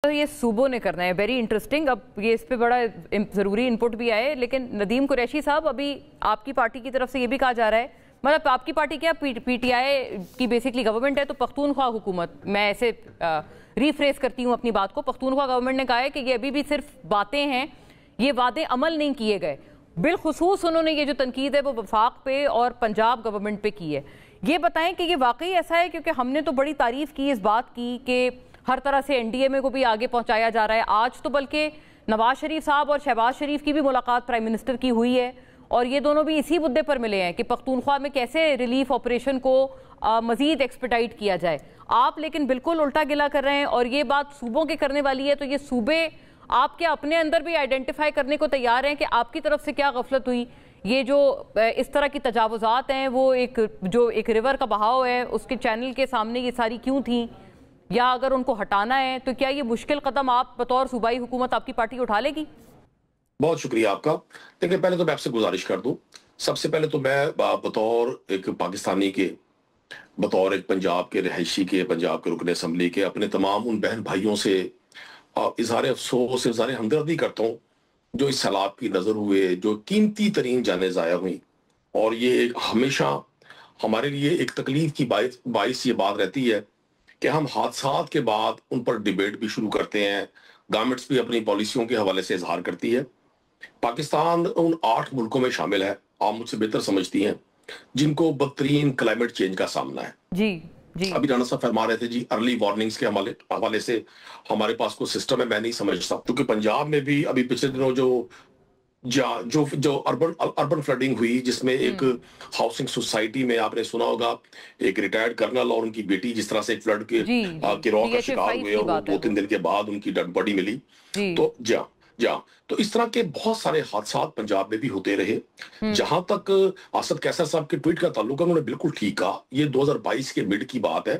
तो ये सूबों ने करना है, वेरी इंटरेस्टिंग। अब ये इस पे बड़ा ज़रूरी इनपुट भी आए, लेकिन नदीम कुरैशी साहब, अभी आपकी पार्टी की तरफ से ये भी कहा जा रहा है, मतलब आपकी पार्टी क्या, पीटीआई की बेसिकली गवर्नमेंट है, तो पख्तूनख्वा हुकूमत, मैं ऐसे रीफ्रेस करती हूँ अपनी बात को, पख्तूनख्वा गवर्नमेंट ने कहा है कि ये अभी भी सिर्फ बातें हैं, ये वादे अमल नहीं किए गए। बिलखुसूस उन्होंने ये जो तनकीद है वो वफाक पे और पंजाब गवर्नमेंट पे की है। ये बताएं कि ये वाकई ऐसा है, क्योंकि हमने तो बड़ी तारीफ की इस बात की कि हर तरह से एनडीएमए को भी आगे पहुंचाया जा रहा है। आज तो बल्कि नवाज शरीफ साहब और शहबाज शरीफ की भी मुलाकात प्राइम मिनिस्टर की हुई है, और ये दोनों भी इसी मुद्दे पर मिले हैं कि पख्तूनख्वा में कैसे रिलीफ ऑपरेशन को मजीद एक्सपर्टाइट किया जाए। आप लेकिन बिल्कुल उल्टा गिला कर रहे हैं, और ये बात सूबों के करने वाली है। तो ये सूबे आप क्या अपने अंदर भी आइडेंटिफाई करने को तैयार हैं कि आपकी तरफ से क्या गफलत हुई? ये जो इस तरह की तजावुजात हैं, वो एक रिवर का बहाव है, उसके चैनल के सामने ये सारी क्यों थी, या अगर उनको हटाना है तो क्या ये मुश्किल कदम आप बतौर सूबाई हुकूमत आपकी पार्टी उठा लेगी? बहुत शुक्रिया आपका। देखिए, पहले तो मैं आपसे गुजारिश कर दूं, सबसे पहले तो मैं बतौर एक पाकिस्तानी के, बतौर एक पंजाब के रहायशी के, पंजाब के रुकन असम्बली के, अपने तमाम उन बहन भाइयों से इजहार अफसोस, इजहार हमदर्दी करता हूँ जो इस सैलाब की नजर हुए, जो कीमती तरीन जाने जाया हुई। और ये हमेशा हमारे लिए एक तकलीफ की बाइस ये बात रहती है कि हम हादसात के बाद उन पर डिबेट भी शुरू करते हैं। गवर्नमेंट्स भी अपनी पॉलिसियों के हवाले से इजहार करती है। पाकिस्तान उन 8 मुल्कों में शामिल है, आप मुझसे बेहतर समझती हैं, जिनको बदतरीन क्लाइमेट चेंज का सामना है। जी जी। अभी राणा साहब फरमा रहे थे जी, अर्ली वार्निंग्स के हवाले से हमारे पास कोई सिस्टम है, मैं नहीं समझता। क्योंकि पंजाब में भी अभी पिछले दिनों जो अर्बन फ्लडिंग हुई, जिसमें एक हाउसिंग सोसाइटी में आपने सुना होगा, एक रिटायर्ड कर्नल और उनकी बेटी जिस तरह से एक फ्लड के रॉ का शिकार हुए, और 2-3 दिन के बाद उनकी डेड बॉडी मिली। तो तो इस तरह के बहुत सारे हादसात पंजाब में भी होते रहे। जहां तक असद कैसर साहब के ट्वीट का ताल्लुक है, उन्होंने बिल्कुल ठीक कहा। ये 2022 के मिड की बात है,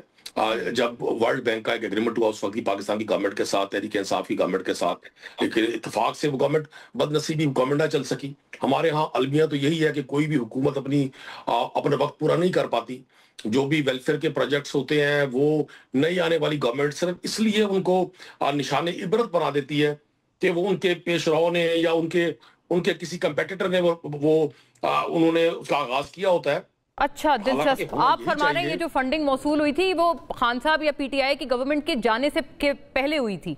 जब वर्ल्ड बैंक का एक एग्रीमेंट हुआ उस वक्त की पाकिस्तान की गवर्नमेंट के साथ, तहरीक इंसाफ की गवर्नमेंट के साथ। लेकिन इत्तेफाक से वो गवर्नमेंट, बदनसीबी गवर्नमेंट ना चल सकी। हमारे यहाँ अलमिया तो यही है कि कोई भी हुकूमत अपना वक्त पूरा नहीं कर पाती। जो भी वेलफेयर के प्रोजेक्ट्स होते हैं वो नई आने वाली गवर्नमेंट सिर्फ इसलिए उनको निशाने इबरत बना देती है कि वो उनके पेशराओं ने या उनके किसी कंपेटिटर ने उन्होंने उसका आगाज किया होता है। अच्छा, दिलचस्प। आप फरमा रहे हैं ये जो फंडिंग मौसूल हुई थी वो खान साहब या पीटीआई की गवर्नमेंट के जाने से के पहले हुई थी।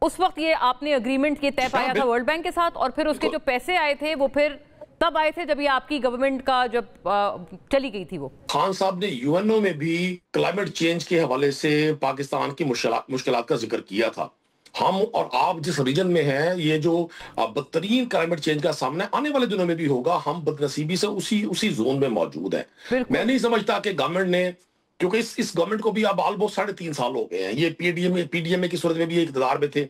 उस वक्त ये आपने अग्रीमेंट ये तय पाया था वर्ल्ड बैंक के साथ, और फिर उसके जो पैसे आए थे वो फिर तब आए थे जब ये आपकी गवर्नमेंट का जब चली गई थी। वो खान साहब ने यूएनओ में भी क्लाइमेट चेंज के हवाले से पाकिस्तान की मुश्किलात का जिक्र किया था। हम और आप जिस रीजन में हैं, ये जो बदतरीन क्लाइमेट चेंज का सामना आने वाले दिनों में भी होगा, हम बदनसीबी से उसी जोन में मौजूद हैं। मैं नहीं समझता कि गवर्नमेंट ने, क्योंकि इस गवर्नमेंट को भी अब ऑलमोस्ट 3.5 साल हो गए हैं। ये पीडीएमए की सूरत में भी इक़्तिदार में थे,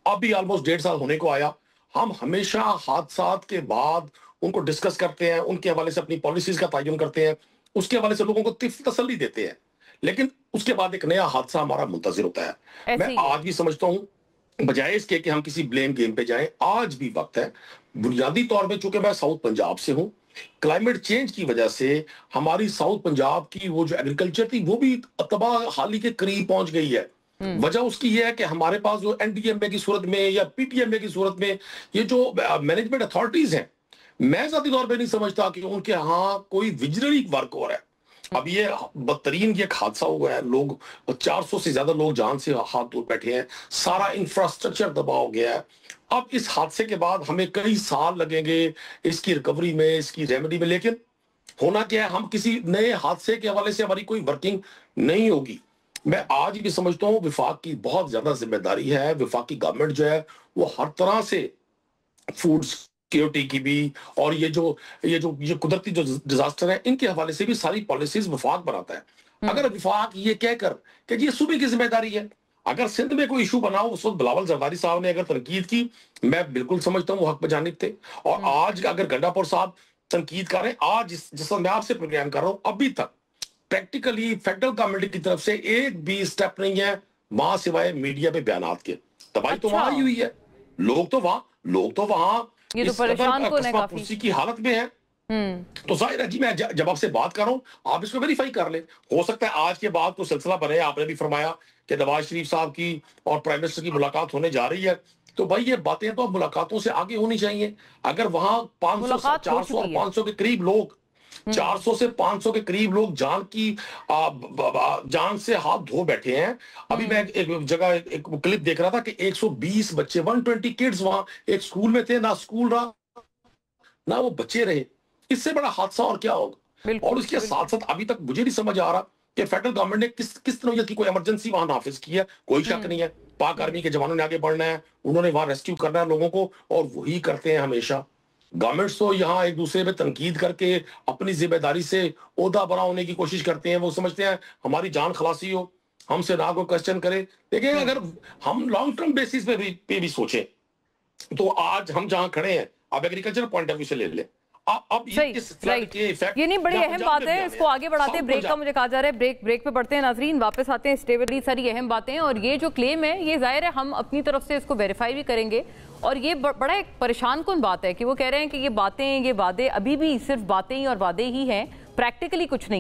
अब भी ऑलमोस्ट 1.5 साल होने को आया। हम हमेशा हादसात के बाद उनको डिस्कस करते हैं, उनके हवाले से अपनी पॉलिसीज का तयन करते हैं, उसके हवाले से लोगों को तसल्ली देते हैं, लेकिन उसके बाद एक नया हादसा हमारा मुंतज़िर होता है। मैं आज भी समझता हूँ, बजाय इसके कि हम किसी ब्लेम गेम पे जाएं, आज भी वक्त है। बुनियादी तौर पे चूंकि मैं साउथ पंजाब से हूं, क्लाइमेट चेंज की वजह से हमारी साउथ पंजाब की वो जो एग्रीकल्चर थी वो भी तबाह हाली के करीब पहुंच गई है। वजह उसकी ये है कि हमारे पास जो एनडीएमए की सूरत में या पीटीएमए की सूरत में ये जो मैनेजमेंट अथॉरिटीज हैं, मैं जाती तौर पर नहीं समझता कि उनके यहाँ कोई विजनरी वर्क हो रहा है। अब ये बदतरीन ये हादसा हुआ है, लोग 400 से ज्यादा लोग जान से हाथ धो बैठे हैं, सारा इंफ्रास्ट्रक्चर दबा हो गया है। अब इस हादसे के बाद हमें कई साल लगेंगे इसकी रिकवरी में, इसकी रेमेडी में, लेकिन होना क्या है, हम किसी नए हादसे के हवाले से हमारी कोई वर्किंग नहीं होगी। मैं आज भी समझता हूँ विफाक की बहुत ज्यादा जिम्मेदारी है। विफाक की गवर्नमेंट जो है वो हर तरह से फूड सिक्योरिटी की भी, और ये कुदरती जो डिजास्टर है इनके हवाले से भी सारी पॉलिसीज विफाक बनाता है। अगर विफाक ये कहकर कि ये सूबे की जिम्मेदारी है, अगर सिंध में कोई इशू बना हो, उस वक्त बिलावल जरदारी साहब ने अगर तनकीद की, मैं बिल्कुल समझता हूँ वो हक पे जानिब थे। और आज अगर गंडापुर साहब तनकीद कर रहे हैं, आज जिस मैं आपसे प्रोग्राम कर रहा हूँ, अभी तक प्रैक्टिकली फेडरल गवर्नमेंट की तरफ से एक भी स्टेप नहीं है, वहां सिवाय मीडिया पे बयानात के। तबाही तो वहां ही हुई है, लोग तो वहां ये तो परेशान को काफी की हालत में है। तो जाहिर है जी, मैं जब आपसे बात कर रहा हूं, आप इसको वेरीफाई कर ले। हो सकता है आज के बाद कोई सिलसिला बने। आपने भी फरमाया कि नवाज शरीफ साहब की और प्राइम मिनिस्टर की मुलाकात होने जा रही है, तो भाई ये बातें तो अब मुलाकातों से आगे होनी चाहिए। अगर वहां 500 400 और 500 के करीब लोग 400 से 500 के करीब लोग जान से हाथ धो बैठे हैं। अभी मैं एक जगह एक क्लिप देख रहा था कि 120 बच्चे 120 किड्स वहां एक स्कूल में थे, ना स्कूल रहा ना वो बच्चे रहे। इससे बड़ा हादसा और क्या होगा। और उसके साथ साथ अभी तक मुझे नहीं समझ आ रहा कि फेडरल गवर्नमेंट ने किस तरह की कोई इमरजेंसी वहां नाफिज की है। कोई शक नहीं है, पाक आर्मी के जवानों ने आगे बढ़ना है, उन्होंने वहां रेस्क्यू करना है लोगों को, और वही करते हैं हमेशा। गवर्नमेंट्स तो यहाँ एक दूसरे पे तनकीद करके अपनी जिम्मेदारी से ओहदा बरा होने की कोशिश करते हैं। वो समझते हैं हमारी जान खलासी हो, हमसे ना कोई क्वेश्चन करे। देखिए, अगर हम लॉन्ग टर्म बेसिस पे भी सोचें, तो आज हम जहां खड़े हैं, आप एग्रीकल्चर पॉइंट ऑफ व्यू से ले लें, अब ये नहीं बड़ी अहम बात है, इसको आगे बढ़ाते हैं। ब्रेक का मुझे कहा जा रहा है, ब्रेक पे पढ़ते हैं नाजरीन, वापस आते हैं। स्टेबल सारी अहम बातें हैं, और ये जो क्लेम है ये जाहिर है हम अपनी तरफ से इसको वेरीफाई भी करेंगे। और ये बड़ा एक परेशान कुन बात है कि वो कह रहे हैं कि ये बातें, ये वादे अभी भी सिर्फ बातें ही और वादे ही हैं, प्रैक्टिकली कुछ नहीं।